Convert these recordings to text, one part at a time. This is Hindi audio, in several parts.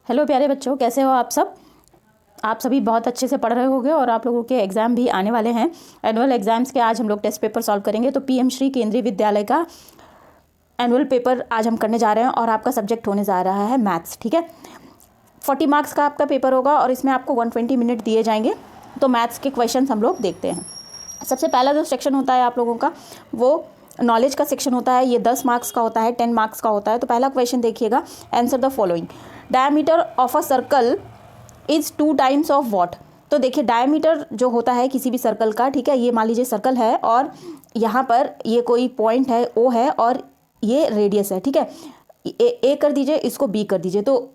हेलो प्यारे बच्चों, कैसे हो आप सब। आप सभी बहुत अच्छे से पढ़ रहे होंगे और आप लोगों के एग्ज़ाम भी आने वाले हैं। एनुअल एग्ज़ाम्स के आज हम लोग टेस्ट पेपर सॉल्व करेंगे। तो पीएम श्री केंद्रीय विद्यालय का एनुअल पेपर आज हम करने जा रहे हैं और आपका सब्जेक्ट होने जा रहा है मैथ्स। ठीक है, 40 मार्क्स का आपका पेपर होगा और इसमें आपको 120 मिनट दिए जाएंगे। तो मैथ्स के क्वेश्चन हम लोग देखते हैं। सबसे पहला जो सेक्शन होता है आप लोगों का वो नॉलेज का सेक्शन होता है। ये 10 मार्क्स का होता है, 10 मार्क्स का होता है। तो पहला क्वेश्चन देखिएगा, answer the following. Diameter of a circle is 2 times of what. तो देखिए डायमीटर जो होता है किसी भी सर्कल का, ठीक है, ये मान लीजिए सर्कल है और यहाँ पर ये कोई पॉइंट है ओ है और ये रेडियस है। ठीक है, ए कर दीजिए, इसको बी कर दीजिए। तो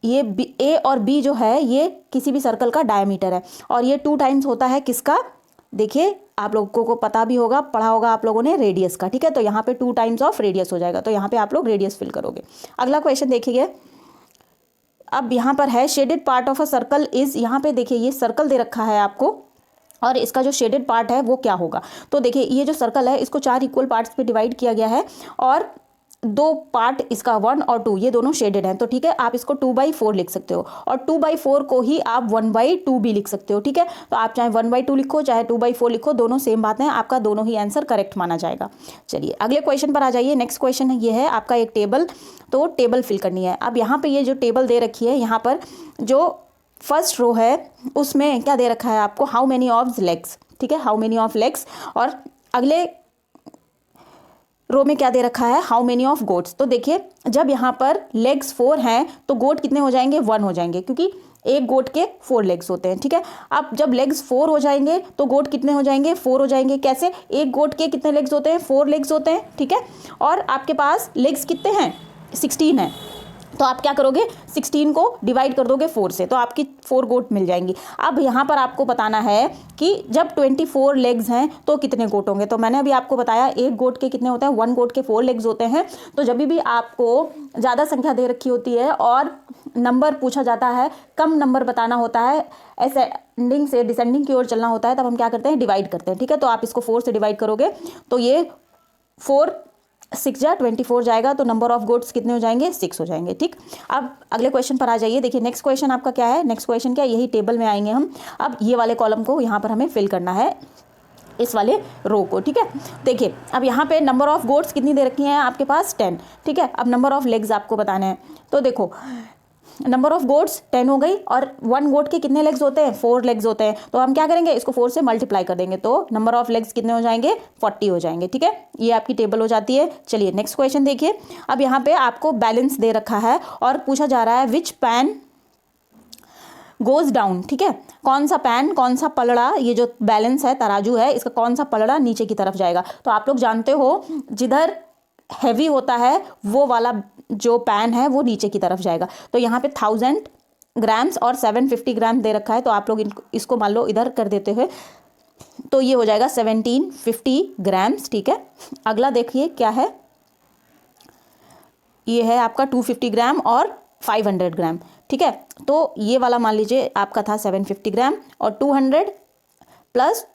ये ए और बी जो है ये किसी भी सर्कल का डायमीटर है और ये 2 टाइम्स होता है किसका। देखिए आप लोगों को पता भी होगा, पढ़ा होगा आप लोगों ने, रेडियस का। ठीक है, तो यहाँ पे 2 टाइम्स ऑफ रेडियस हो जाएगा। तो यहाँ पे आप लोग रेडियस फिल करोगे। अगला क्वेश्चन देखिए, अब यहाँ पर है shaded part of a circle is. यहाँ पे देखिए ये सर्कल दे रखा है आपको और इसका जो शेडेड पार्ट है वो क्या होगा। तो देखिए ये जो सर्कल है इसको 4 इक्वल पार्ट्स पे डिवाइड किया गया है और 2 पार्ट इसका 1 और 2 ये दोनों शेडेड हैं। तो ठीक है, आप इसको 2/4 लिख सकते हो और 2/4 को ही आप 1/2 भी लिख सकते हो। ठीक है, तो आप चाहे 1/2 लिखो चाहे 2/4 लिखो, दोनों सेम बात है, आपका दोनों ही आंसर करेक्ट माना जाएगा। चलिए अगले क्वेश्चन पर आ जाइए। नेक्स्ट क्वेश्चन ये है आपका एक टेबल। तो टेबल फिल करनी है। अब यहाँ पे ये जो टेबल दे रखी है, यहाँ पर जो फर्स्ट रो है उसमें क्या दे रखा है आपको, हाउ मेनी ऑफ लेग्स। ठीक है, हाउ मेनी ऑफ लेग्स। और अगले रो में क्या दे रखा है, हाउ मेनी ऑफ गोट्स। तो देखिए जब यहाँ पर लेग्स 4 हैं तो गोट कितने हो जाएंगे, 1 हो जाएंगे, क्योंकि एक गोट के 4 लेग्स होते हैं। ठीक है, अब जब लेग्स 4 हो जाएंगे तो गोट कितने हो जाएंगे, 4 हो जाएंगे। कैसे, एक गोट के कितने लेग्स होते हैं, 4 लेग्स होते हैं। ठीक है, और आपके पास लेग्स कितने हैं, 16 है। तो आप क्या करोगे, 16 को डिवाइड कर दोगे 4 से, तो आपकी 4 गोट मिल जाएंगी। अब यहाँ पर आपको बताना है कि जब 24 लेग्स हैं तो कितने गोट होंगे। तो मैंने अभी आपको बताया एक गोट के कितने होते हैं, 1 गोट के 4 लेग्स होते हैं। तो जब भी आपको ज़्यादा संख्या दे रखी होती है और नंबर पूछा जाता है, कम नंबर बताना होता है, असेंडिंग से डिसेंडिंग की ओर चलना होता है, तब हम क्या करते हैं, डिवाइड करते हैं। ठीक है, तो आप इसको 4 से डिवाइड करोगे तो ये 4 6 या 24 जाएगा, तो नंबर ऑफ गोट्स कितने हो जाएंगे, 6 हो जाएंगे। ठीक, अब अगले क्वेश्चन पर आ जाइए। देखिए नेक्स्ट क्वेश्चन आपका क्या है, नेक्स्ट क्वेश्चन क्या है, यही टेबल में आएंगे हम। अब ये वाले कॉलम को यहाँ पर हमें फिल करना है, इस वाले रो को। ठीक है, देखिए अब यहाँ पे नंबर ऑफ गोट्स कितनी दे रखी हैं आपके पास, 10। ठीक है, अब नंबर ऑफ लेग्स आपको बताने हैं। तो देखो नंबर ऑफ गोट्स 10 हो गई और 1 गोट के कितने लेग्स होते हैं, 4 लेग्स होते हैं। तो हम क्या करेंगे, इसको 4 से मल्टीप्लाई कर देंगे, तो नंबर ऑफ लेग्स कितने हो जाएंगे, 40 हो जाएंगे। ठीक है, ये आपकी टेबल हो जाती है। चलिए नेक्स्ट क्वेश्चन देखिए। अब यहाँ पे आपको बैलेंस दे रखा है और पूछा जा रहा है विच पैन गोज डाउन। ठीक है, कौन सा पैन, कौन सा पलड़ा, ये जो बैलेंस है, तराजू है, इसका कौन सा पलड़ा नीचे की तरफ जाएगा। तो आप लोग जानते हो जिधर हैवी होता है वो वाला जो पैन है वो नीचे की तरफ जाएगा। तो यहाँ पे 1000 ग्राम्स और 750 ग्राम दे रखा है, तो आप लोग इसको मान लो इधर कर देते हुए, तो ये हो जाएगा 1750 ग्राम्स। ठीक है, अगला देखिए क्या है, ये है आपका 250 ग्राम और 500 ग्राम। ठीक है, तो ये वाला मान लीजिए आपका था 750 ग्राम और 200 प्लस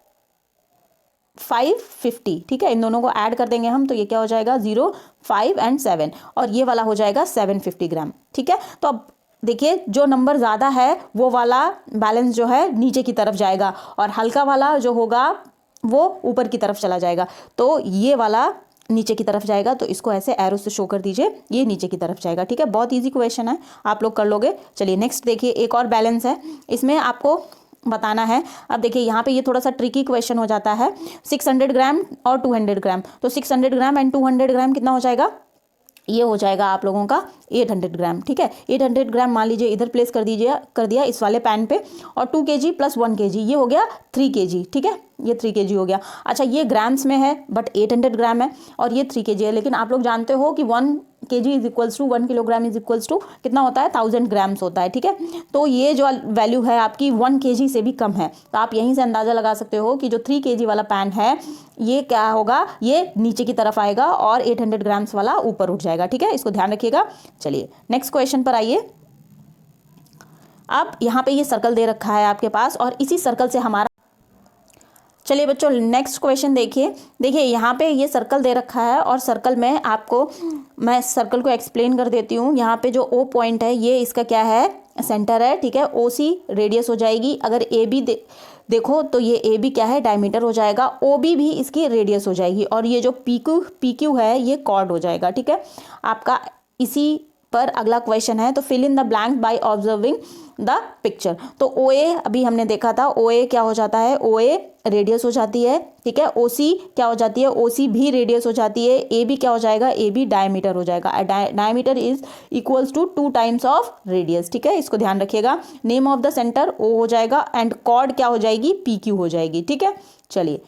550। ठीक है, इन दोनों को ऐड कर देंगे हम, तो ये क्या हो जाएगा, 0, 5 और 7, और ये वाला हो जाएगा 750 ग्राम। ठीक है, तो अब देखिए जो नंबर ज़्यादा है वो वाला बैलेंस जो है नीचे की तरफ जाएगा और हल्का वाला जो होगा वो ऊपर की तरफ चला जाएगा। तो ये वाला नीचे की तरफ जाएगा, तो इसको ऐसे एरो से शो कर दीजिए, ये नीचे की तरफ जाएगा। ठीक है, बहुत ईजी क्वेश्चन है, आप लोग कर लोगे। चलिए नेक्स्ट देखिए, एक और बैलेंस है, इसमें आपको बताना है। अब देखिए यहाँ पे ये थोड़ा सा ट्रिकी क्वेश्चन हो जाता है, 600 ग्राम और 200 ग्राम। तो 600 ग्राम एंड 200 ग्राम कितना हो जाएगा, ये हो जाएगा आप लोगों का 800 ग्राम। ठीक है, 800 ग्राम मान लीजिए इधर प्लेस कर दिया इस वाले पैन पे, और 2 kg प्लस 1 kg ये हो गया 3 kg। ठीक है, ये 3 kg हो गया। अच्छा ये ग्राम्स में है बट 800 ग्राम है और ये 3 kg है, लेकिन आप लोग जानते हो कि 1 kg is equals to 1 kilogram is equals to कितना होता है, 1000 ग्राम्स होता है। ठीक है, तो ये जो वैल्यू है आपकी 1 kg से भी कम है, तो आप यहीं से अंदाज़ा लगा सकते हो कि जो 3 kg वाला पैन है ये क्या होगा, ये नीचे की तरफ आएगा और 800 ग्राम्स वाला ऊपर उठ जाएगा। ठीक है, इसको ध्यान रखिएगा। चलिए नेक्स्ट क्वेश्चन पर आइए। अब यहाँ पे ये सर्कल दे रखा है आपके पास और इसी सर्कल से हमारा चलिए बच्चों नेक्स्ट क्वेश्चन देखिए। देखिए यहाँ पे ये सर्कल दे रखा है और सर्कल में आपको मैं सर्कल को एक्सप्लेन कर देती हूँ। यहाँ पे जो ओ पॉइंट है ये इसका क्या है, सेंटर है, ठीक है। ओ सी रेडियस हो जाएगी। अगर ए बी देखो तो ये ए बी क्या है, डायमीटर हो जाएगा। ओ बी भी इसकी रेडियस हो जाएगी और ये जो पी क्यू है ये कॉर्ड हो जाएगा, ठीक है। आपका इसी पर अगला क्वेश्चन है, तो fill in the blank by observing the picture. तो ओ ए अभी हमने देखा था, ओ ए क्या हो जाता है, ओ ए रेडियस हो जाती है, ठीक है। ओ सी क्या हो जाती है, ओ सी भी रेडियस हो जाती है। ए बी क्या हो जाएगा, ए बी डायमीटर हो जाएगा। Diameter is equals to 2 times of radius, ठीक है। इसको ध्यान रखिएगा। Name of the centre O हो जाएगा एंड कॉर्ड क्या हो जाएगी, पी क्यू हो जाएगी, ठीक है। चलिए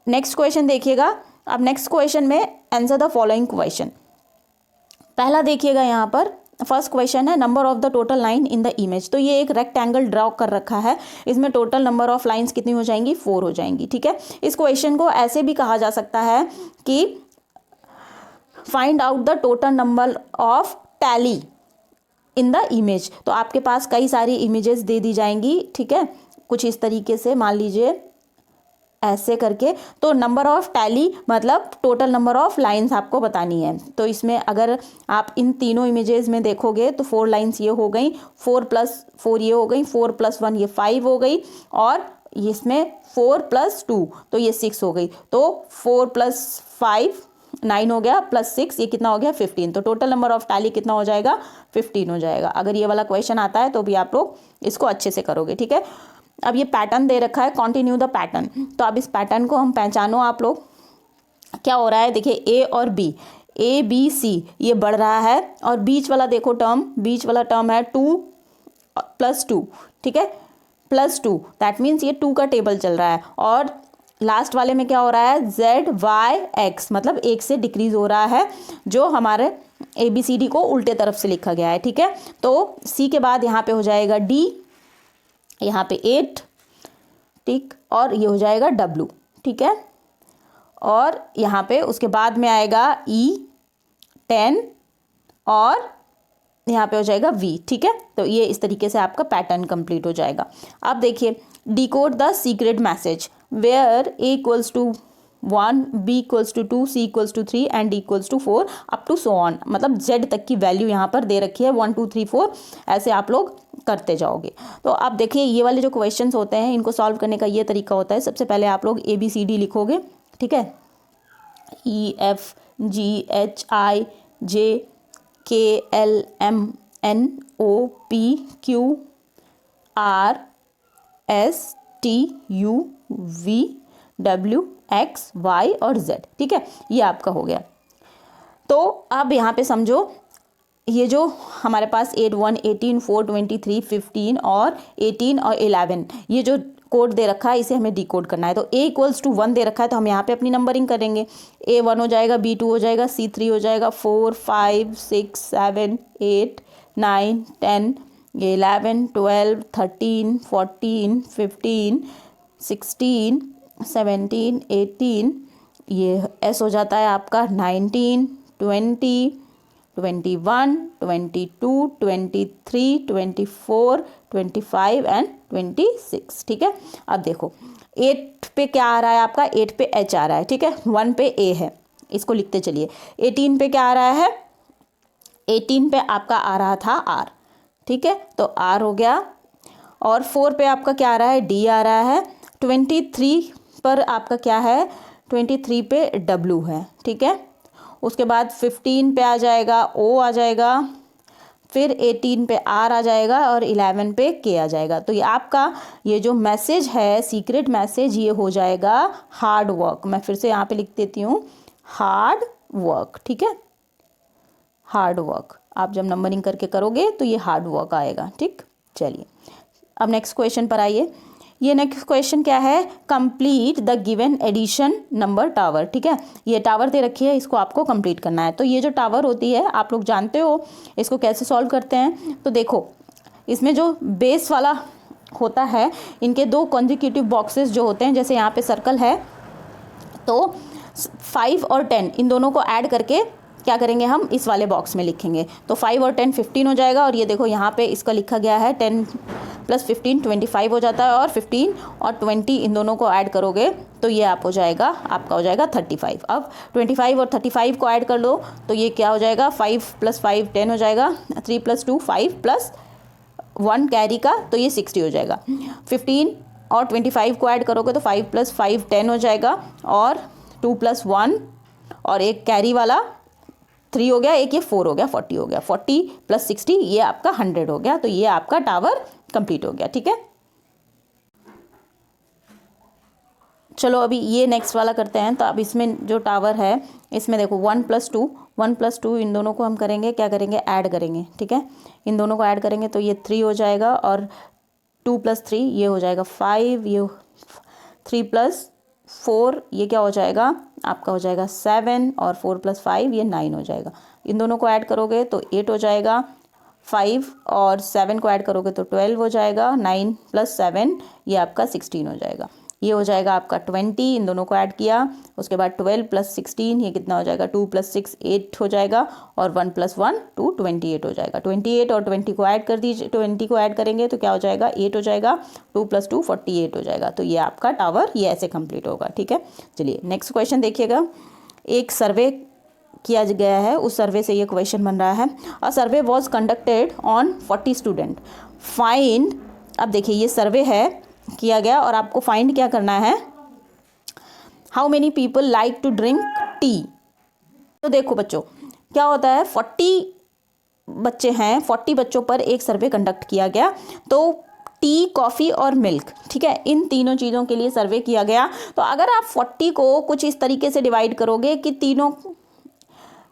नेक्स्ट क्वेश्चन देखिएगा। अब नेक्स्ट क्वेश्चन में आंसर द फॉलोइंग क्वेश्चन। पहला देखिएगा यहाँ पर फर्स्ट क्वेश्चन है number of the total line in the image. तो ये एक रेक्टेंगल ड्रॉ कर रखा है, इसमें टोटल नंबर ऑफ लाइंस कितनी हो जाएंगी, 4 हो जाएंगी, ठीक है। इस क्वेश्चन को ऐसे भी कहा जा सकता है कि find out the total number of tally in the image. तो आपके पास कई सारी इमेजेस दे दी जाएंगी, ठीक है, कुछ इस तरीके से, मान लीजिए ऐसे करके। तो नंबर ऑफ टैली मतलब टोटल नंबर ऑफ लाइंस आपको बतानी है। तो इसमें अगर आप इन तीनों इमेजेस में देखोगे तो 4 लाइंस ये हो गई, 4 + 4 ये हो गई, 4 + 1 ये 5 हो गई, और इसमें 4 + 2 तो ये 6 हो गई। तो 4 + 5 9 हो गया, +6 ये कितना हो गया, 15। तो टोटल नंबर ऑफ टैली कितना हो जाएगा, 15 हो जाएगा। अगर ये वाला क्वेश्चन आता है तो भी आप लोग इसको अच्छे से करोगे, ठीक है। अब ये पैटर्न दे रखा है, कंटिन्यू द पैटर्न। तो अब इस पैटर्न को हम पहचानो आप लोग, क्या हो रहा है। देखिए ए और बी, ए बी सी ये बढ़ रहा है, और बीच वाला देखो टर्म, बीच वाला टर्म है 2 + 2, ठीक है, +2 दैट मीन्स ये 2 का टेबल चल रहा है। और लास्ट वाले में क्या हो रहा है, ZY X मतलब 1 से डिक्रीज हो रहा है, जो हमारे ABCD को उल्टे तरफ से लिखा गया है, ठीक है। तो C के बाद यहाँ पे हो जाएगा D, यहाँ पे 8, ठीक, और ये हो जाएगा W, ठीक है। और यहाँ पे उसके बाद में आएगा E 10 और यहाँ पे हो जाएगा V, ठीक है। तो ये इस तरीके से आपका पैटर्न कंप्लीट हो जाएगा। अब देखिए decode the secret message where A = 1, B = 2, C = 3 and D = 4 up to so on. मतलब Z तक की वैल्यू यहाँ पर दे रखी है, 1 2 3 4 ऐसे आप लोग करते जाओगे। तो अब देखिए ये वाले जो क्वेश्चंस होते हैं इनको सॉल्व करने का ये तरीका होता है। सबसे पहले आप लोग ABCD लिखोगे, ठीक है, E F G H I J K L M N O P Q R S T U V W X Y और Z, ठीक है, ये आपका हो गया। तो अब यहाँ पे समझो ये जो हमारे पास 8 1 18 4 23 15 और 18 और 11 ये जो कोड दे रखा है इसे हमें डिकोड करना है। तो A = 1 दे रखा है तो हम यहाँ पे अपनी नंबरिंग करेंगे। A 1 हो जाएगा, B 2 हो जाएगा, C 3 हो जाएगा, 4 5 6 7 8 9 10 11 12 13 14 15 16 17 18, ये S हो जाता है आपका 19 20 21 22 23 24 25 एंड 26, ठीक है। अब देखो 8 पे क्या आ रहा है आपका, 8 पे H आ रहा है, ठीक है, 1 पे A है, इसको लिखते चलिए। 18 पे क्या आ रहा है, 18 पे आपका आ रहा था R, ठीक है, तो R हो गया। और 4 पे आपका क्या आ रहा है, D आ रहा है। 23 पर आपका क्या है, 23 पे W है, ठीक है। उसके बाद 15 पे आ जाएगा O आ जाएगा, फिर 18 पे R आ जाएगा और 11 पे K आ जाएगा। तो ये आपका ये जो मैसेज है, सीक्रेट मैसेज, ये हो जाएगा हार्ड वर्क। मैं फिर से यहाँ पे लिख देती हूँ हार्ड वर्क, ठीक है, हार्ड वर्क। आप जब नंबरिंग करके करोगे तो ये हार्ड वर्क आएगा, ठीक। चलिए अब नेक्स्ट क्वेश्चन पर आइए। ये नेक्स्ट क्वेश्चन क्या है, complete the given addition number tower, ठीक है। ये टावर दे रखी है, इसको आपको कंप्लीट करना है। तो ये जो टावर होती है आप लोग जानते हो इसको कैसे सॉल्व करते हैं। तो देखो इसमें जो बेस वाला होता है, इनके 2 कॉन्जिक्यूटिव बॉक्सेस जो होते हैं, जैसे यहाँ पे सर्कल है, तो 5 और 10 इन दोनों को ऐड करके क्या करेंगे, हम इस वाले बॉक्स में लिखेंगे। तो 5 और 10 15 हो जाएगा। और ये देखो यहाँ पे इसका लिखा गया है 10 प्लस 15 25 हो जाता है, और 15 और 20 इन दोनों को ऐड करोगे तो ये आप हो जाएगा, आपका हो जाएगा 35। अब 25 और 35 को ऐड कर लो तो ये क्या हो जाएगा, 5 + 5 10 हो जाएगा, 3 + 2 5 + 1 कैरी का तो ये 60 हो जाएगा। 15 और 25 को ऐड करोगे तो 5 + 5 10 हो जाएगा, और 2 + 1 और एक कैरी वाला 3 हो गया, एक ये 4 हो गया, 40 हो गया। 40 + 60 ये आपका 100 हो गया। तो ये आपका टावर कंप्लीट हो गया। ठीक है, चलो अभी ये नेक्स्ट वाला करते हैं। तो अब इसमें जो टावर है इसमें देखो 1 + 2 इन दोनों को हम करेंगे, क्या करेंगे, ऐड करेंगे। ठीक है, इन दोनों को ऐड करेंगे तो ये 3 हो जाएगा, और 2 + 3 ये हो जाएगा 5, ये 3 + 4 ये क्या हो जाएगा, आपका हो जाएगा 7, और 4 + 5 ये 9 हो जाएगा। इन दोनों को ऐड करोगे तो 8 हो जाएगा, 5 और 7 को ऐड करोगे तो 12 हो जाएगा, 9 + 7 ये आपका 16 हो जाएगा। ये हो जाएगा आपका 20, इन दोनों को ऐड किया, उसके बाद 12 + 16 ये कितना हो जाएगा, 2 + 6 8 हो जाएगा, और 1 + 1 2 28 हो जाएगा। 28 और 20 को ऐड कर दीजिए, 20 को ऐड करेंगे तो क्या हो जाएगा, 8 हो जाएगा, 2 + 2 48 हो जाएगा। तो ये आपका टावर ये ऐसे कंप्लीट होगा। ठीक है, चलिए नेक्स्ट क्वेश्चन देखिएगा। एक सर्वे किया गया है, उस सर्वे से ये क्वेश्चन बन रहा है। A survey was conducted on 40 student find. अब देखिए ये सर्वे है किया गया, और आपको फाइंड क्या करना है, how many people like to drink tea. तो देखो बच्चों क्या होता है, 40 बच्चे हैं, 40 बच्चों पर एक सर्वे कंडक्ट किया गया। तो टी, कॉफ़ी और मिल्क, ठीक है, इन तीनों चीज़ों के लिए सर्वे किया गया। तो अगर आप 40 को कुछ इस तरीके से डिवाइड करोगे कि तीनों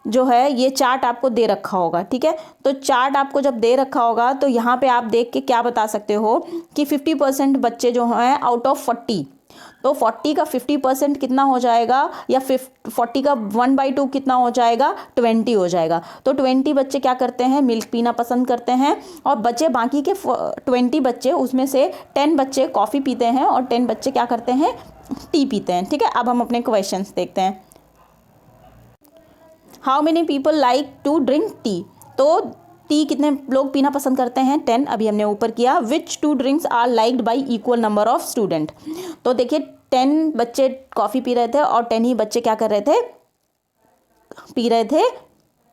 जो है ये चार्ट आपको दे रखा होगा। ठीक है, तो चार्ट आपको जब दे रखा होगा तो यहाँ पे आप देख के क्या बता सकते हो कि 50% बच्चे जो हैं आउट ऑफ 40, तो 40 का 50% कितना हो जाएगा, या 40 का 1/2 कितना हो जाएगा, 20 हो जाएगा। तो 20 बच्चे क्या करते हैं, मिल्क पीना पसंद करते हैं, और बच्चे बाकी के 20 बच्चे उसमें से 10 बच्चे कॉफ़ी पीते हैं, और 10 बच्चे क्या करते हैं, टी पीते हैं। ठीक है, अब हम अपने क्वेश्चंस देखते हैं। How many people like to drink tea, तो टी कितने लोग पीना पसंद करते हैं, 10, अभी हमने ऊपर किया। Which 2 drinks are liked by equal number of student, तो देखिए 10 बच्चे कॉफ़ी पी रहे थे, और 10 ही बच्चे क्या कर रहे थे, पी रहे थे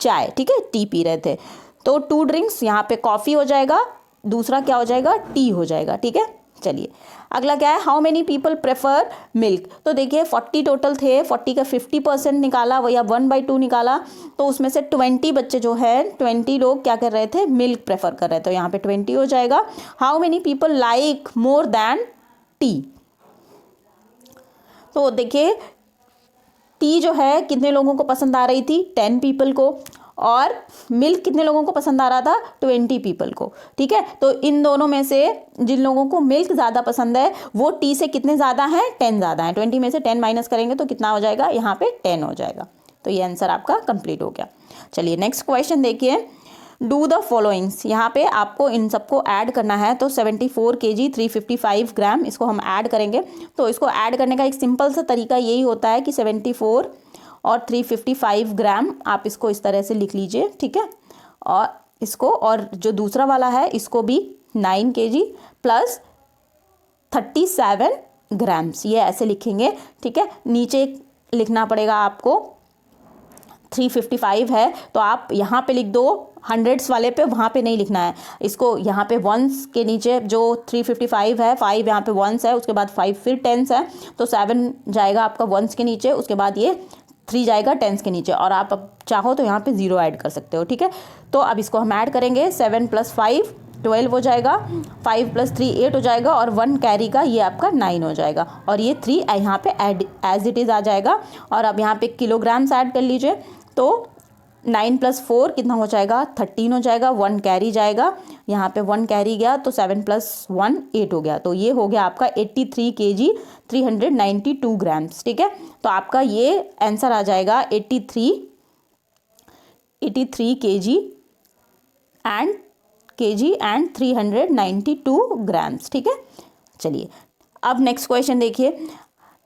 चाय। ठीक है, टी पी रहे थे। तो 2 ड्रिंक्स यहाँ पे कॉफ़ी हो जाएगा, दूसरा क्या हो जाएगा, टी हो जाएगा। ठीक है, चलिए अगला क्या है, how many people prefer milk. तो देखिए 40 टोटल थे, 40 का 50% निकाला, वो या 1/2 निकाला, तो उसमें से 20 बच्चे जो है 20 लोग क्या कर रहे थे, मिल्क प्रेफर कर रहे थे, तो यहाँ पे 20 हो जाएगा। How many people like more than T, तो देखिए टी जो है कितने लोगों को पसंद आ रही थी, 10 पीपल को, और मिल्क कितने लोगों को पसंद आ रहा था, 20 पीपल को। ठीक है, तो इन दोनों में से जिन लोगों को मिल्क ज़्यादा पसंद है वो टी से कितने ज़्यादा हैं, 10 ज़्यादा हैं। 20 में से 10 माइनस करेंगे तो कितना हो जाएगा, यहाँ पे 10 हो जाएगा। तो ये आंसर आपका कंप्लीट हो गया। चलिए नेक्स्ट क्वेश्चन देखिए, डू द फॉलोइंग्स, यहाँ पे आपको इन सबको ऐड करना है। तो 74 kg 355 ग्राम इसको हम ऐड करेंगे। तो इसको ऐड करने का एक सिंपल सा तरीका यही होता है कि 74 और 355 ग्राम आप इसको इस तरह से लिख लीजिए। ठीक है, और इसको, और जो दूसरा वाला है इसको भी 9 kg प्लस 37 ग्राम्स ये ऐसे लिखेंगे। ठीक है, नीचे लिखना पड़ेगा आपको 355 है तो आप यहाँ पे लिख दो, हंड्रेड्स वाले पे वहाँ पे नहीं लिखना है, इसको यहाँ पे वंस के नीचे जो 355 है, 5 यहाँ पे वंस है, उसके बाद 5 फिर टेंस है, तो 7 जाएगा आपका वंस के नीचे, उसके बाद ये 3 जाएगा टेंस के नीचे, और आप अब चाहो तो यहाँ पे 0 ऐड कर सकते हो। ठीक है, तो अब इसको हम ऐड करेंगे, 7 + 5 12 हो जाएगा, 5 + 3 8 हो जाएगा, और 1 कैरी का ये आपका 9 हो जाएगा, और ये 3 यहाँ पे ऐड एज इट इज़ आ जाएगा। और अब यहाँ पे किलोग्राम्स ऐड कर लीजिए, तो 9 + 4 कितना हो जाएगा, 13 हो जाएगा, 1 कैरी जाएगा, यहाँ पे 1 कैरी गया, तो 7 + 1 8 हो गया, तो ये हो गया आपका 83 kg 392 ग्राम्स। ठीक है, तो आपका ये आंसर आ जाएगा 83 kg एंड 392 ग्राम्स। ठीक है, चलिए अब नेक्स्ट क्वेश्चन देखिए,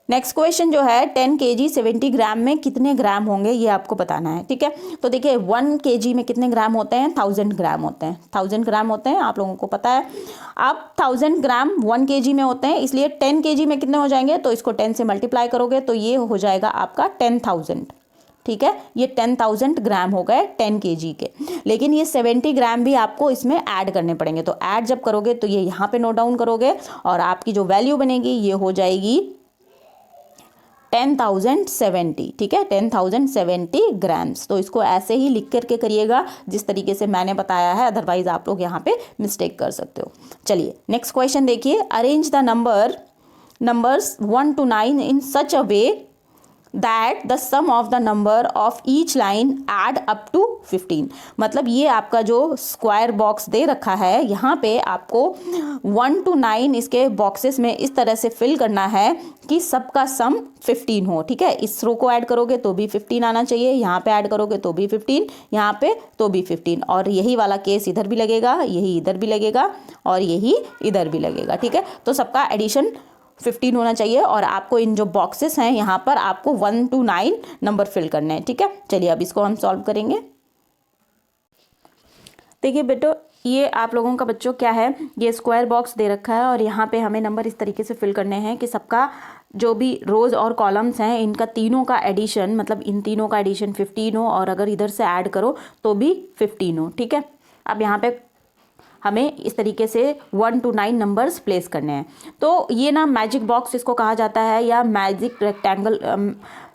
नेक्स्ट क्वेश्चन जो है 10 kg 70 ग्राम में कितने ग्राम होंगे ये आपको बताना है, ठीक है। तो देखिए 1 kg में कितने ग्राम होते हैं, 1000 ग्राम होते हैं, 1000 ग्राम होते हैं, आप लोगों को पता है। अब 1000 ग्राम 1 kg में होते हैं, इसलिए 10 kg में कितने हो जाएंगे, तो इसको 10 से मल्टीप्लाई करोगे तो ये हो जाएगा आपका 10,000, ठीक है। ये 10,000 ग्राम हो गए 10 kg के, लेकिन ये 70 ग्राम भी आपको इसमें ऐड करने पड़ेंगे। तो ऐड जब करोगे तो ये यहाँ पे नोट डाउन करोगे और आपकी जो वैल्यू बनेगी ये हो जाएगी 10,070, ठीक है, 10,070 ग्राम्स। तो इसको ऐसे ही लिख करके करिएगा जिस तरीके से मैंने बताया है, अदरवाइज आप लोग यहाँ पे मिस्टेक कर सकते हो। चलिए नेक्स्ट क्वेश्चन देखिए, arrange the numbers 1 to 9 in such a way that the sum of the number of each line add up to 15। मतलब ये आपका जो स्क्वायर बॉक्स दे रखा है यहाँ पे आपको 1 to 9 इसके बॉक्सेस में इस तरह से फिल करना है कि सबका सम 15 हो, ठीक है। इस रो को ऐड करोगे तो भी 15 आना चाहिए, यहाँ पे ऐड करोगे तो भी 15, यहाँ पे तो भी 15, और यही वाला केस इधर भी लगेगा, यही इधर भी लगेगा और यही इधर भी लगेगा, ठीक है। तो सबका एडिशन 15 होना चाहिए और आपको इन जो बॉक्सेस हैं यहाँ पर आपको 1 to 9 नंबर फिल करने हैं, ठीक है। चलिए अब इसको हम सॉल्व करेंगे। देखिए बेटो ये आप लोगों का बच्चों क्या है, ये स्क्वायर बॉक्स दे रखा है और यहाँ पे हमें नंबर इस तरीके से फिल करने हैं कि सबका जो भी रोज़ और कॉलम्स हैं इनका तीनों का एडिशन, मतलब इन तीनों का एडिशन 15 हो और अगर इधर से ऐड करो तो भी 15 हो, ठीक है। अब यहाँ पे हमें इस तरीके से 1 to 9 नंबर्स प्लेस करने हैं। तो ये ना मैजिक बॉक्स इसको कहा जाता है या मैजिक रेक्टेंगल,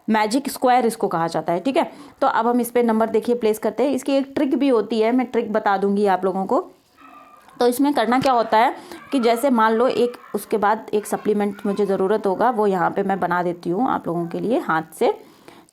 मैजिक स्क्वायर इसको कहा जाता है, ठीक है। तो अब हम इस पर नंबर देखिए प्लेस करते हैं। इसकी एक ट्रिक भी होती है, मैं ट्रिक बता दूंगी आप लोगों को। तो इसमें करना क्या होता है कि जैसे मान लो एक उसके बाद एक सप्लीमेंट मुझे ज़रूरत होगा, वो यहाँ पे मैं बना देती हूँ आप लोगों के लिए हाथ से,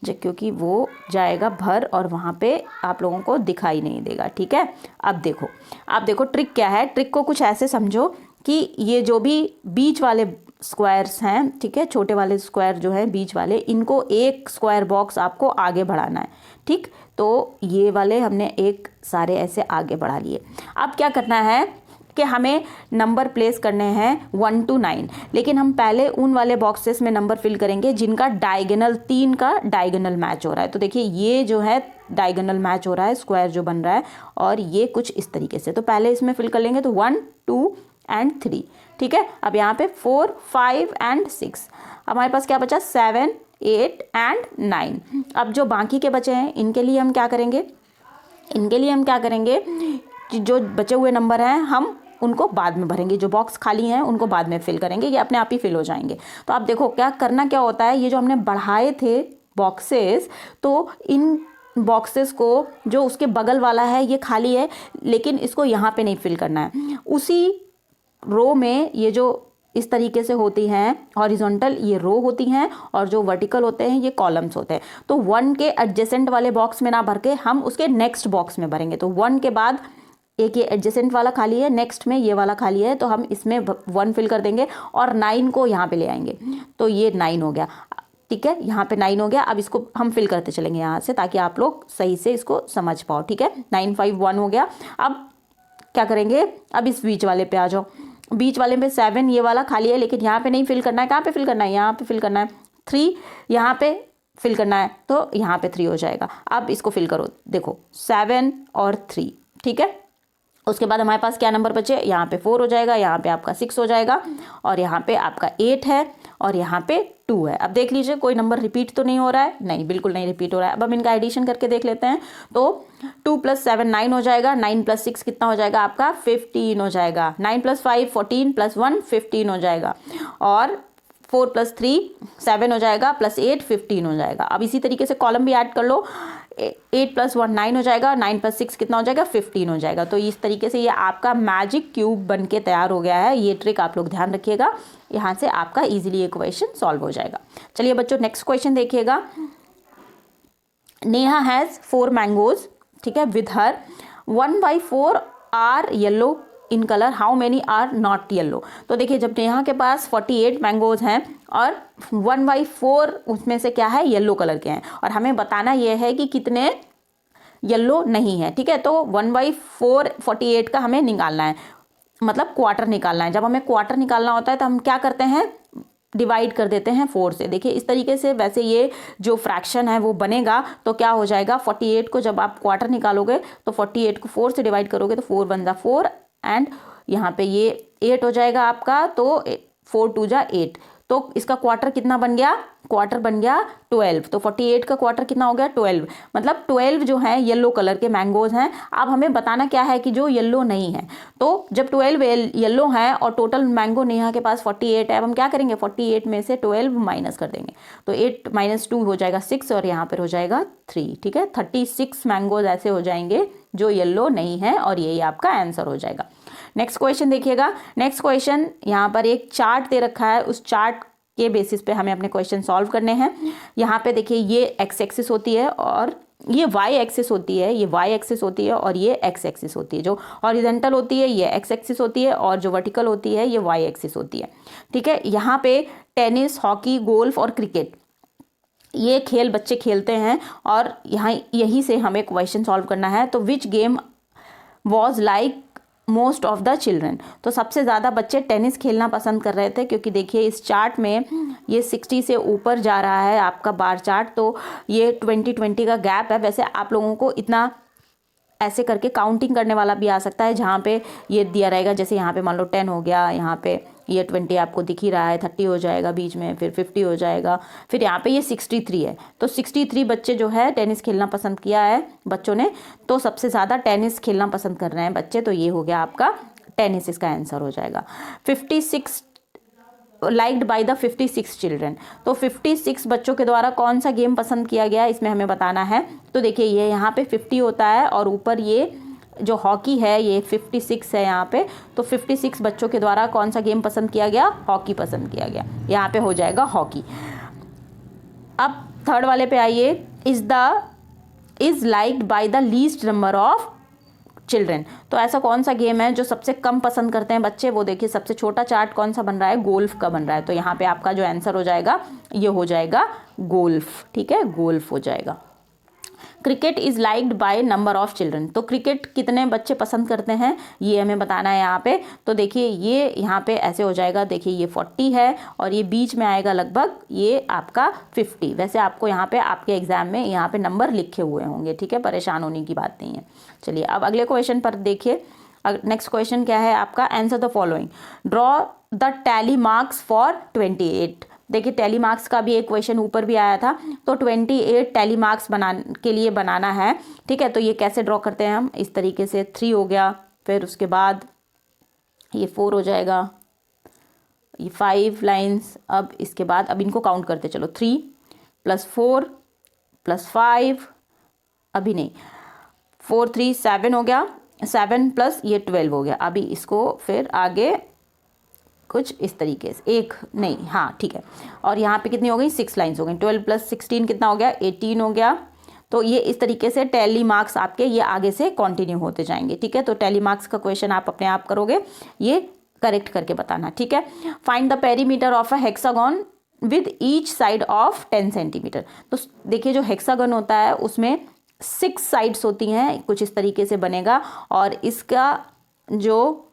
क्योंकि वो जाएगा भर और वहाँ पे आप लोगों को दिखाई नहीं देगा, ठीक है। अब देखो ट्रिक क्या है। ट्रिक को कुछ ऐसे समझो कि ये जो भी बीच वाले स्क्वायर्स हैं, ठीक है, छोटे वाले स्क्वायर जो हैं बीच वाले, इनको एक स्क्वायर बॉक्स आपको आगे बढ़ाना है, ठीक। तो ये वाले हमने एक सारे ऐसे आगे बढ़ा लिए। अब क्या करना है कि हमें नंबर प्लेस करने हैं 1 to 9, लेकिन हम पहले उन वाले बॉक्सेस में नंबर फिल करेंगे जिनका डायगोनल, 3 का डायगोनल मैच हो रहा है। तो देखिए ये जो है डायगोनल मैच हो रहा है, स्क्वायर जो बन रहा है, और ये कुछ इस तरीके से। तो पहले इसमें फिल कर लेंगे तो 1 2 and 3, ठीक है। अब यहाँ पे 4 5 and 6, हमारे पास क्या बचा 7 8 and 9। अब जो बाकी के बचे हैं इनके लिए हम क्या करेंगे, कि जो बचे हुए नंबर हैं हम उनको बाद में भरेंगे, जो बॉक्स खाली हैं उनको बाद में फिल करेंगे, ये अपने आप ही फिल हो जाएंगे। तो आप देखो क्या करना क्या होता है, ये जो हमने बढ़ाए थे बॉक्सेस, तो इन बॉक्सेस को जो उसके बगल वाला है ये खाली है, लेकिन इसको यहाँ पे नहीं फिल करना है। उसी रो में ये जो इस तरीके से होती हैं हॉरिजॉन्टल, ये रो होती हैं, और जो वर्टिकल होते हैं ये कॉलम्स होते हैं। तो 1 के एडजेसेंट वाले बॉक्स में ना भर के हम उसके नेक्स्ट बॉक्स में भरेंगे। तो 1 के बाद एक ये एडजेसेंट वाला खाली है, नेक्स्ट में ये वाला खाली है, तो हम इसमें 1 फिल कर देंगे और 9 को यहाँ पे ले आएंगे। तो ये 9 हो गया, ठीक है, यहाँ पे 9 हो गया। अब इसको हम फिल करते चलेंगे यहाँ से, ताकि आप लोग सही से इसको समझ पाओ, ठीक है। 9 5 1 हो गया। अब क्या करेंगे, अब इस बीच वाले पे आ जाओ। बीच वाले में 7 ये वाला खाली है, लेकिन यहाँ पे नहीं फिल करना है। कहाँ पे फिल करना है, यहाँ पे फिल करना है। 3 यहाँ पे फिल करना है, तो यहाँ पे 3 हो जाएगा। अब इसको फिल करो, देखो 7 और 3, ठीक है। उसके बाद हमारे पास क्या नंबर बचे, यहाँ पे 4 हो जाएगा, यहाँ पे आपका 6 हो जाएगा, और यहाँ पे आपका 8 है, और यहाँ पे 2 है। अब देख लीजिए कोई नंबर रिपीट तो नहीं हो रहा है, नहीं बिल्कुल नहीं रिपीट हो रहा है। अब हम इनका एडिशन करके देख लेते हैं। तो 2 + 7 9 हो जाएगा, 9 + 6 कितना हो जाएगा आपका 15 हो जाएगा, 9 + 5 14 + 1 15 हो जाएगा, और 4 + 3 7 हो जाएगा, +8 15 हो जाएगा। अब इसी तरीके से कॉलम भी ऐड कर लो, 8 + 1 9 हो जाएगा, 9 + 6 कितना हो जाएगा 15 हो जाएगा। तो इस तरीके से ये आपका मैजिक क्यूब बन के तैयार हो गया है। ये ट्रिक आप लोग ध्यान रखिएगा, यहाँ से आपका इजीली ये क्वेश्चन सॉल्व हो जाएगा। चलिए बच्चों नेक्स्ट क्वेश्चन देखिएगा। नेहा हैज़ 4 मैंगोज, ठीक है, with her 1/4 are yellow in colour, how many are not yellow. तो देखिए जब नेहा के पास 48 मैंगोज हैं और 1/4 उसमें से क्या है येलो कलर के हैं, और हमें बताना यह है कि कितने येलो नहीं है, ठीक है। तो 1/4 48 का हमें निकालना है, मतलब क्वार्टर निकालना है। जब हमें क्वार्टर निकालना होता है तो हम क्या करते हैं, डिवाइड कर देते हैं 4 से। देखिए इस तरीके से वैसे ये जो फ्रैक्शन है वो बनेगा तो क्या हो जाएगा, 48 को जब आप क्वार्टर निकालोगे तो 48 को 4 से डिवाइड करोगे तो 4 वन जा 4 एंड यहाँ पे ये 8 हो जाएगा आपका, तो 4 टू जा 8, तो इसका क्वार्टर कितना बन गया, क्वार्टर बन गया 12। तो 48 का क्वार्टर कितना हो गया 12, मतलब 12 जो है येलो कलर के मैंगोज हैं। अब हमें बताना क्या है कि जो येलो नहीं है, तो जब 12 येलो हैं और टोटल मैंगो नेहा के पास 48 है, अब हम क्या करेंगे 48 में से 12 माइनस कर देंगे, तो 8 माइनस 2 हो जाएगा 6 और यहाँ पर हो जाएगा 3। ठीक है, 36 मैंगोज ऐसे हो जाएंगे जो येलो नहीं है और यही आपका आंसर हो जाएगा। नेक्स्ट क्वेश्चन देखिएगा। नेक्स्ट क्वेश्चन यहाँ पर एक चार्ट दे रखा है, उस चार्ट के बेसिस पे हमें अपने क्वेश्चन सॉल्व करने हैं। यहाँ पे देखिए ये एक्स एक्सिस होती है और ये वाई एक्सिस होती है, ये वाई एक्सिस होती है और ये एक्स एक्सिस होती है। जो हॉरिजॉन्टल होती है ये एक्स एक्सिस होती है और जो वर्टिकल होती है ये वाई एक्सिस होती है। ठीक है, यहाँ पे टेनिस, हॉकी, गोल्फ और क्रिकेट ये खेल बच्चे खेलते हैं और यहाँ यही से हमें क्वेश्चन सॉल्व करना है। तो which game was like most of the children, तो सबसे ज़्यादा बच्चे टेनिस खेलना पसंद कर रहे थे, क्योंकि देखिए इस चार्ट में ये 60 से ऊपर जा रहा है आपका बार चार्ट, तो ये 20-20 का गैप है। वैसे आप लोगों को इतना ऐसे करके काउंटिंग करने वाला भी आ सकता है जहाँ पे ये दिया रहेगा, जैसे यहाँ पे मान लो 10 हो गया, यहाँ पे ये 20 आपको दिख ही रहा है, 30 हो जाएगा बीच में, फिर 50 हो जाएगा, फिर यहाँ पे ये 63 है। तो 63 बच्चे जो है टेनिस खेलना पसंद किया है बच्चों ने, तो सबसे ज़्यादा टेनिस खेलना पसंद कर रहे हैं बच्चे, तो ये हो गया आपका टेनिस, इसका आंसर हो जाएगा। 56 लाइक्ड बाय द 56 चिल्ड्रन, तो 56 बच्चों के द्वारा कौन सा गेम पसंद किया गया इसमें हमें बताना है। तो देखिए ये यहाँ पे 50 होता है और ऊपर ये जो हॉकी है ये 56 है यहाँ पे, तो 56 बच्चों के द्वारा कौन सा गेम पसंद किया गया, हॉकी पसंद किया गया, यहाँ पे हो जाएगा हॉकी। अब थर्ड वाले पे आइए, is liked by the least number of children, तो ऐसा कौन सा गेम है जो सबसे कम पसंद करते हैं बच्चे। वो देखिए सबसे छोटा चार्ट कौन सा बन रहा है, गोल्फ का बन रहा है, तो यहाँ पे आपका जो आंसर हो जाएगा ये हो जाएगा गोल्फ। ठीक है, गोल्फ हो जाएगा। Cricket is liked by number of children, तो क्रिकेट कितने बच्चे पसंद करते हैं ये हमें बताना है यहाँ पे। तो देखिए ये यहाँ पे ऐसे हो जाएगा, देखिए ये 40 है और ये बीच में आएगा लगभग ये आपका 50। वैसे आपको यहाँ पे आपके एग्जाम में यहाँ पे नंबर लिखे हुए होंगे, ठीक है, परेशान होने की बात नहीं है। चलिए अब अगले क्वेश्चन पर देखिए। नेक्स्ट क्वेश्चन क्या है आपका, answer the following, draw the tally marks for 28। देखिए टैली मार्क्स का भी एक क्वेश्चन ऊपर भी आया था, तो 28 टैली मार्क्स के लिए बनाना है। ठीक है, तो ये कैसे ड्रॉ करते हैं हम, इस तरीके से 3 हो गया, फिर उसके बाद ये 4 हो जाएगा, ये 5 लाइन्स। अब इसके बाद अब इनको काउंट करते चलो, 3 + 4 + 5, अभी नहीं, 4 3 7 हो गया, 7 + ये 12 हो गया। अभी इसको फिर आगे कुछ इस तरीके से, एक नहीं, हाँ ठीक है, और यहाँ पे कितनी हो गई, 6 लाइन्स हो गई, 12 + 16 कितना हो गया, 18 हो गया। तो ये इस तरीके से टैली मार्क्स आपके ये आगे से कंटिन्यू होते जाएंगे। ठीक है, तो टैली मार्क्स का क्वेश्चन आप अपने आप करोगे, ये करेक्ट करके बताना। ठीक है, find the perimeter of a hexagon with each side of 10 centimetre. तो देखिए जो हेक्सागन होता है उसमें 6 साइड्स होती हैं, कुछ इस तरीके से बनेगा, और इसका जो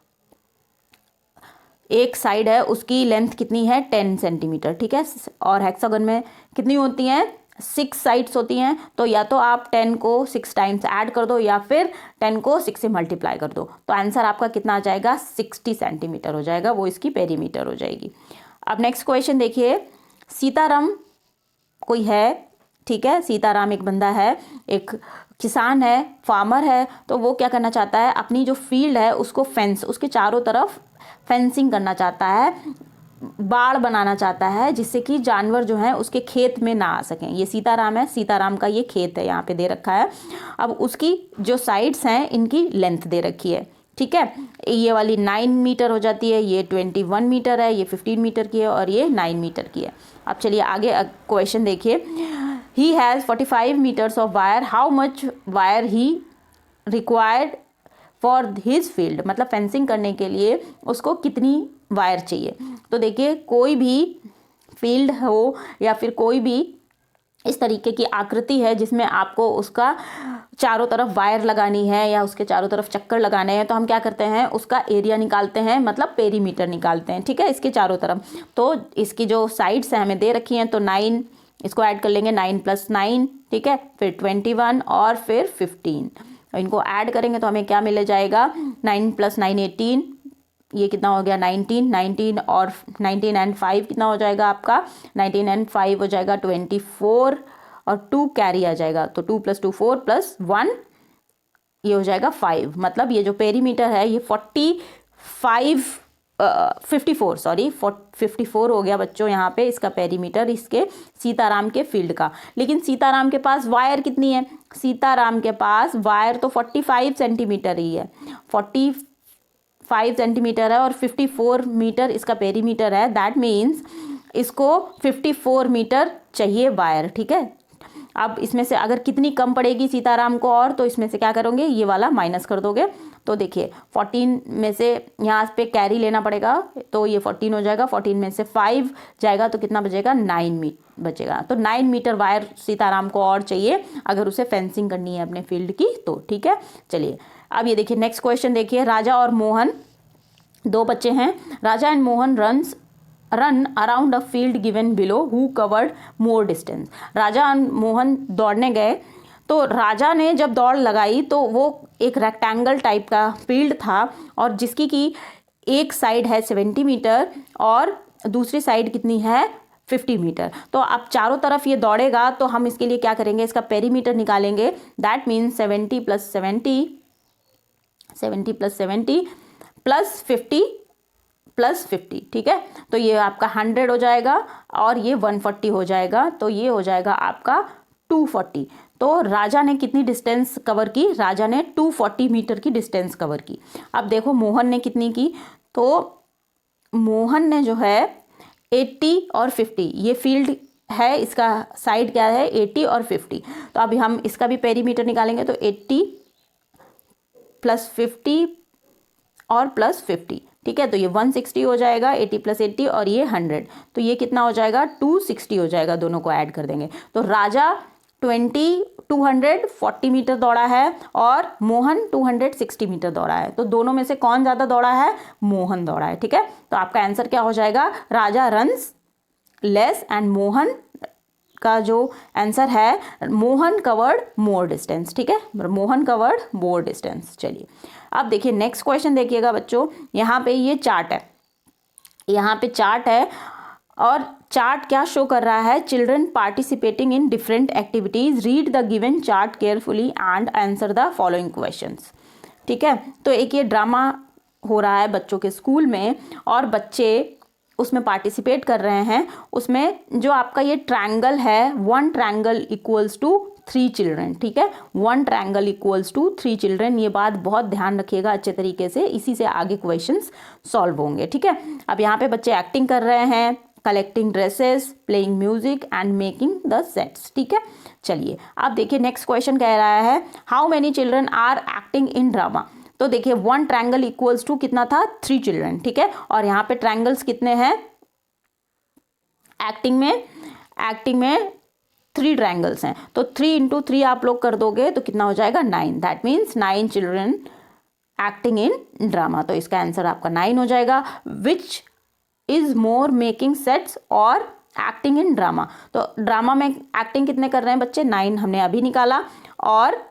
एक साइड है उसकी लेंथ कितनी है, 10 सेंटीमीटर। ठीक है, और हेक्सागन में कितनी होती हैं, 6 साइड्स होती हैं, तो या तो आप 10 को 6 टाइम्स ऐड कर दो या फिर 10 को 6 से मल्टीप्लाई कर दो, तो आंसर आपका कितना आ जाएगा, 60 सेंटीमीटर हो जाएगा, वो इसकी पेरीमीटर हो जाएगी। अब नेक्स्ट क्वेश्चन देखिए, सीताराम कोई है, ठीक है, सीताराम एक बंदा है, एक किसान है, फार्मर है, तो वो क्या करना चाहता है, अपनी जो फील्ड है उसको उसके चारों तरफ फेंसिंग करना चाहता है, बाड़ बनाना चाहता है, जिससे कि जानवर जो हैं उसके खेत में ना आ सकें। ये सीताराम है, सीताराम का ये खेत है यहाँ पे दे रखा है। अब उसकी जो साइड्स हैं इनकी लेंथ दे रखी है। ठीक है, ये वाली 9 मीटर हो जाती है, ये 21 मीटर है, ये 15 मीटर की है और ये 9 मीटर की है। अब चलिए आगे क्वेश्चन देखिए, he has 45 metres of wire, how much wire he required for his field, मतलब फेंसिंग करने के लिए उसको कितनी वायर चाहिए। तो देखिए कोई भी फील्ड हो या फिर कोई भी इस तरीके की आकृति है जिसमें आपको उसका चारों तरफ वायर लगानी है या उसके चारों तरफ चक्कर लगाने हैं, तो हम क्या करते हैं, उसका एरिया निकालते हैं, मतलब पेरीमीटर निकालते हैं, ठीक है, इसके चारों तरफ। तो इसकी जो साइड्स हैं हमें दे रखी हैं, तो 9, इसको ऐड कर लेंगे, 9 + 9, ठीक है, फिर 21 और फिर 15, इनको ऐड करेंगे तो हमें क्या मिल जाएगा, 9 + 9 18, ये कितना हो गया 19, 19 और 19 एंड 5 कितना हो जाएगा आपका, 19 एंड 5 हो जाएगा 24 और 2 कैरी आ जाएगा, तो 2 + 2 4 + 1 ये हो जाएगा 5। मतलब ये जो पेरीमीटर है ये 54 हो गया बच्चों यहाँ पे इसका पेरीमीटर, इसके सीताराम के फील्ड का। लेकिन सीताराम के पास वायर कितनी है, सीताराम के पास वायर तो 45 सेंटीमीटर ही है, 45 सेंटीमीटर है और 54 मीटर इसका पेरीमीटर है। दैट मीन्स इसको 54 मीटर चाहिए वायर, ठीक है। अब इसमें से अगर कितनी कम पड़ेगी सीताराम को और, तो इसमें से क्या करोगे, ये वाला माइनस कर दोगे। तो देखिए 14 में से यहाँ पे कैरी लेना पड़ेगा, तो ये 14 हो जाएगा, 14 में से 5 जाएगा तो कितना बचेगा, 9 मीटर बचेगा। तो 9 मीटर वायर सीताराम को और चाहिए अगर उसे फेंसिंग करनी है अपने फील्ड की, तो ठीक है। चलिए अब ये देखिए नेक्स्ट क्वेश्चन देखिए, राजा और मोहन, दो बच्चे हैं, Raja and Mohan run around a field given below, who covered more distance. Raja और मोहन दौड़ने गए, तो राजा ने जब दौड़ लगाई तो वो एक रेक्टेंगल टाइप का फील्ड था और जिसकी की एक साइड है 70 मीटर और दूसरी साइड कितनी है 50 मीटर। तो अब चारों तरफ ये दौड़ेगा तो हम इसके लिए क्या करेंगे, इसका पेरीमीटर निकालेंगे। दैट मीन्स 70 + 70 + 50 + 50, ठीक है। तो ये आपका 100 हो जाएगा और ये 140 हो जाएगा, तो ये हो जाएगा आपका 240। तो राजा ने कितनी डिस्टेंस कवर की, राजा ने 240 मीटर की डिस्टेंस कवर की। अब देखो मोहन ने कितनी की, तो मोहन ने जो है 80 और 50, ये फील्ड है, इसका साइड क्या है 80 और 50। तो अभी हम इसका भी पेरीमीटर निकालेंगे, तो 80 + 50 और +50, ठीक है। तो ये 160 हो जाएगा, 80 + 80 और ये 100, तो ये कितना हो जाएगा 260 हो जाएगा, दोनों को ऐड कर देंगे। तो राजा 240 मीटर दौड़ा है और मोहन 260 मीटर दौड़ा है। तो दोनों में से कौन ज़्यादा दौड़ा है, मोहन दौड़ा है, ठीक है। तो आपका आंसर क्या हो जाएगा, राजा रन्स लेस एंड मोहन का जो आंसर है, मोहन कवर्ड मोर डिस्टेंस, ठीक है, मोहन कवर्ड मोर डिस्टेंस। चलिए अब देखिए नेक्स्ट क्वेश्चन देखिएगा बच्चों, यहाँ पे ये चार्ट है, यहाँ पे चार्ट है और चार्ट क्या शो कर रहा है, children participating in different activities, read the given chart carefully and answer the following questions, ठीक है। तो एक ये ड्रामा हो रहा है बच्चों के स्कूल में और बच्चे उसमें पार्टिसिपेट कर रहे हैं। उसमें जो आपका ये ट्रायंगल है, 1 ट्रायंगल = 3 चिल्ड्रन, ठीक है, 1 ट्रायंगल = 3 चिल्ड्रन। ये बात बहुत ध्यान रखिएगा अच्छे तरीके से, इसी से आगे क्वेश्चंस सॉल्व होंगे, ठीक है। अब यहाँ पे बच्चे एक्टिंग कर रहे हैं, collecting dresses, playing music and making the sets, ठीक है। चलिए अब देखिए नेक्स्ट क्वेश्चन कह रहा है, how many children are acting in drama. तो देखिए 1 ट्रायंगल = कितना था 3 चिल्ड्रन, ठीक है। और यहाँ पे ट्रायंगल्स कितने हैं, एक्टिंग में 3 ट्रायंगल्स हैं, तो 3 × 3 आप लोग कर दोगे तो कितना हो जाएगा 9। That means 9 children acting in drama. तो इसका आंसर आपका 9 हो जाएगा। Which is more, making sets और एक्टिंग इन ड्रामा। तो ड्रामा में एक्टिंग कितने कर रहे हैं बच्चे, 9 हमने अभी निकाला, और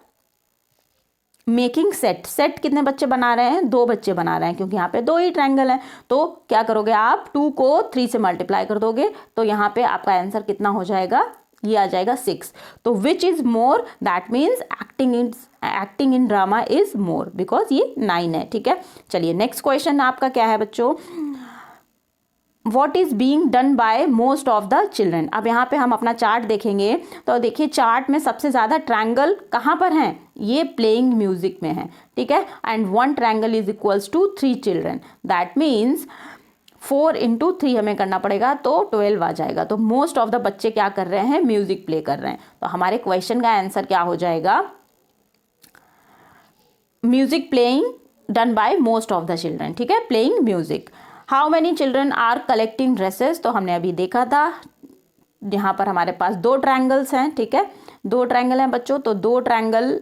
मेकिंग सेट कितने बच्चे बना रहे हैं, 2 बच्चे बना रहे हैं, क्योंकि यहाँ पे 2 ही ट्रायंगल हैं। तो क्या करोगे आप, 2 को 3 से मल्टीप्लाई कर दोगे, तो यहाँ पे आपका आंसर कितना हो जाएगा, ये आ जाएगा 6। तो which is more, that means acting in drama is more, because ये 9 है, ठीक है। चलिए नेक्स्ट क्वेश्चन आपका क्या है बच्चों, what is being done by most of the children. अब यहाँ पे हम अपना चार्ट देखेंगे, तो देखिए चार्ट में सबसे ज़्यादा ट्रायंगल कहाँ पर हैं, ये प्लेइंग म्यूजिक में है, ठीक है। And 1 triangle = 3 children, that means 4 × 3 हमें करना पड़ेगा, तो 12 आ जाएगा। तो मोस्ट ऑफ द बच्चे क्या कर रहे हैं, म्यूजिक प्ले कर रहे हैं। तो हमारे क्वेश्चन का आंसर क्या हो जाएगा, music playing done by most of the children, ठीक है, playing music. How many children are collecting dresses, तो हमने अभी देखा था, यहाँ पर हमारे पास 2 ट्रायंगल्स हैं, ठीक है, 2 ट्रायंगल हैं बच्चों, तो 2 ट्रायंगल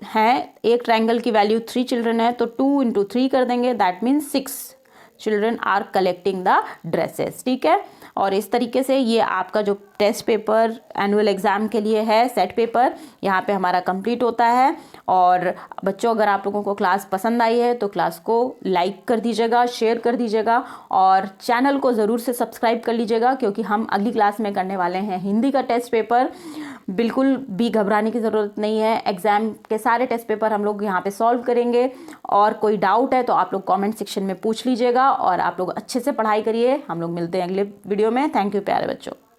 हैं, एक ट्रायंगल की वैल्यू 3 चिल्ड्रन है, तो 2 इंटू 3 कर देंगे, that means 6 children are collecting the dresses, ठीक है। और इस तरीके से ये आपका जो टेस्ट पेपर एनुअल एग्ज़ाम के लिए है, सेट पेपर, यहाँ पे हमारा कंप्लीट होता है। और बच्चों, अगर आप लोगों को क्लास पसंद आई है तो क्लास को लाइक कर दीजिएगा, शेयर कर दीजिएगा और चैनल को ज़रूर से सब्सक्राइब कर लीजिएगा, क्योंकि हम अगली क्लास में करने वाले हैं हिंदी का टेस्ट पेपर। बिल्कुल भी घबराने की ज़रूरत नहीं है, एग्ज़ाम के सारे टेस्ट पेपर हम लोग यहाँ पे सॉल्व करेंगे। और कोई डाउट है तो आप लोग कमेंट सेक्शन में पूछ लीजिएगा और आप लोग अच्छे से पढ़ाई करिए। हम लोग मिलते हैं अगले वीडियो में। थैंक यू प्यारे बच्चों।